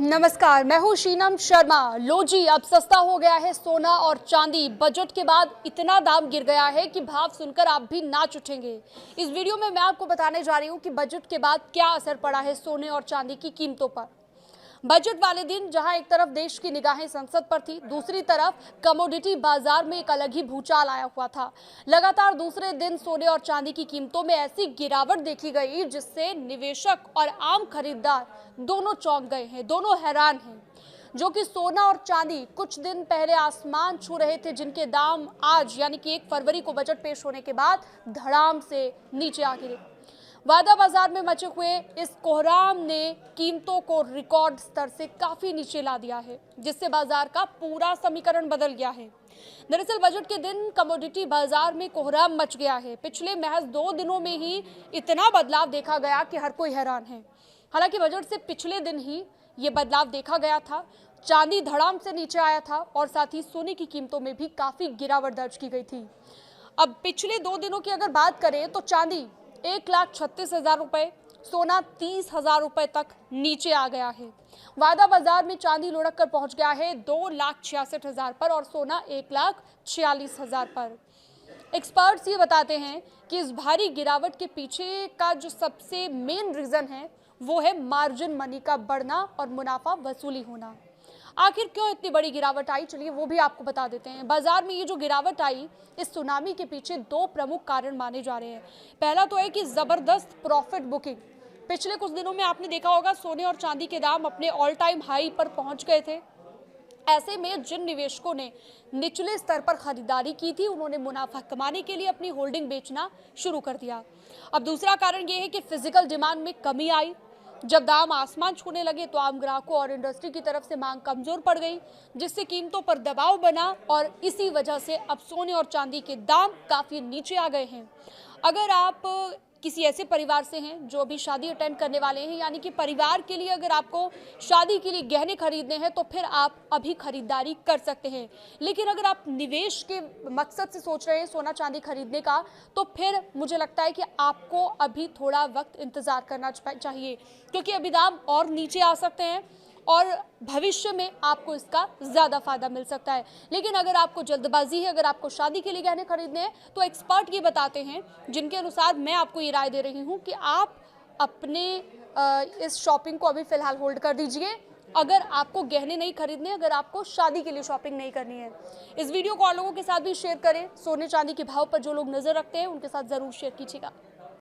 नमस्कार, मैं हूं शीनम शर्मा। लो जी, अब सस्ता हो गया है सोना और चांदी। बजट के बाद इतना दाम गिर गया है कि भाव सुनकर आप भी नाच उठेंगे। इस वीडियो में मैं आपको बताने जा रही हूं कि बजट के बाद क्या असर पड़ा है सोने और चांदी की कीमतों पर। बजट वाले दिन जहां एक तरफ देश की निगाहें संसद पर थी, दूसरी तरफ कमोडिटी बाजार में एक अलग ही भूचाल आया हुआ था। लगातार दूसरे दिन सोने और चांदी की कीमतों में ऐसी गिरावट देखी गई जिससे निवेशक और आम खरीदार दोनों चौंक गए हैं, दोनों हैरान हैं। जो कि सोना और चांदी कुछ दिन पहले आसमान छू रहे थे, जिनके दाम आज यानी कि 1 फरवरी को बजट पेश होने के बाद धड़ाम से नीचे आ गिरे। वायदा बाजार में मचे हुए इस कोहराम ने कीमतों को रिकॉर्ड स्तर से काफी नीचे ला दिया है, जिससे बाजार का पूरा समीकरण बदल गया है। दरअसल बजट के दिन कमोडिटी बाजार में कोहराम मच गया है। पिछले महज 2 दिनों में ही इतना बदलाव देखा गया कि हर कोई हैरान है। हालांकि बजट से पिछले दिन ही ये बदलाव देखा गया था। चांदी धड़ाम से नीचे आया था और साथ ही सोने की कीमतों में भी काफी गिरावट दर्ज की गई थी। अब पिछले 2 दिनों की अगर बात करें तो चांदी 1,36,000 रुपए, सोना 30,000 रुपए तक नीचे आ गया है। वायदा बाजार में चांदी लुढ़क कर पहुंच गया है 2,66,000 पर और सोना 1,46,000 पर। एक्सपर्ट्स ये बताते हैं कि इस भारी गिरावट के पीछे का जो सबसे मेन रीजन है वो है मार्जिन मनी का बढ़ना और मुनाफा वसूली होना। आखिर क्यों इतनी बड़ी गिरावट आई, चलिए वो भी आपको बता देते हैं। बाजार में ये जो गिरावट आई, इस सुनामी के पीछे 2 प्रमुख कारण माने जा रहे हैं। पहला तो है कि जबरदस्त प्रॉफिट बुकिंग। पिछले कुछ दिनों में आपने देखा होगा सोने और चांदी के दाम अपने ऑल टाइम हाई पर पहुंच गए थे। ऐसे में जिन निवेशकों ने निचले स्तर पर खरीदारी की थी, उन्होंने मुनाफा कमाने के लिए अपनी होल्डिंग बेचना शुरू कर दिया। अब दूसरा कारण यह है कि फिजिकल डिमांड में कमी आई। जब दाम आसमान छूने लगे तो आम ग्राहकों और इंडस्ट्री की तरफ से मांग कमजोर पड़ गई, जिससे कीमतों पर दबाव बना और इसी वजह से अब सोने और चांदी के दाम काफी नीचे आ गए हैं। अगर आप किसी ऐसे परिवार से हैं जो अभी शादी अटेंड करने वाले हैं, यानी कि परिवार के लिए अगर आपको शादी के लिए गहने खरीदने हैं तो फिर आप अभी खरीदारी कर सकते हैं। लेकिन अगर आप निवेश के मकसद से सोच रहे हैं सोना चांदी खरीदने का, तो फिर मुझे लगता है कि आपको अभी थोड़ा वक्त इंतजार करना चाहिए, क्योंकि अभी दाम और नीचे आ सकते हैं और भविष्य में आपको इसका ज़्यादा फायदा मिल सकता है। लेकिन अगर आपको जल्दबाजी है, अगर आपको शादी के लिए गहने खरीदने हैं, तो एक्सपर्ट ये बताते हैं, जिनके अनुसार मैं आपको ये राय दे रही हूँ कि आप अपने इस शॉपिंग को अभी फ़िलहाल होल्ड कर दीजिए। अगर आपको गहने नहीं खरीदने, अगर आपको शादी के लिए शॉपिंग नहीं करनी है। इस वीडियो को और लोगों के साथ भी शेयर करें। सोने चांदी के भाव पर जो लोग नज़र रखते हैं उनके साथ ज़रूर शेयर कीजिएगा।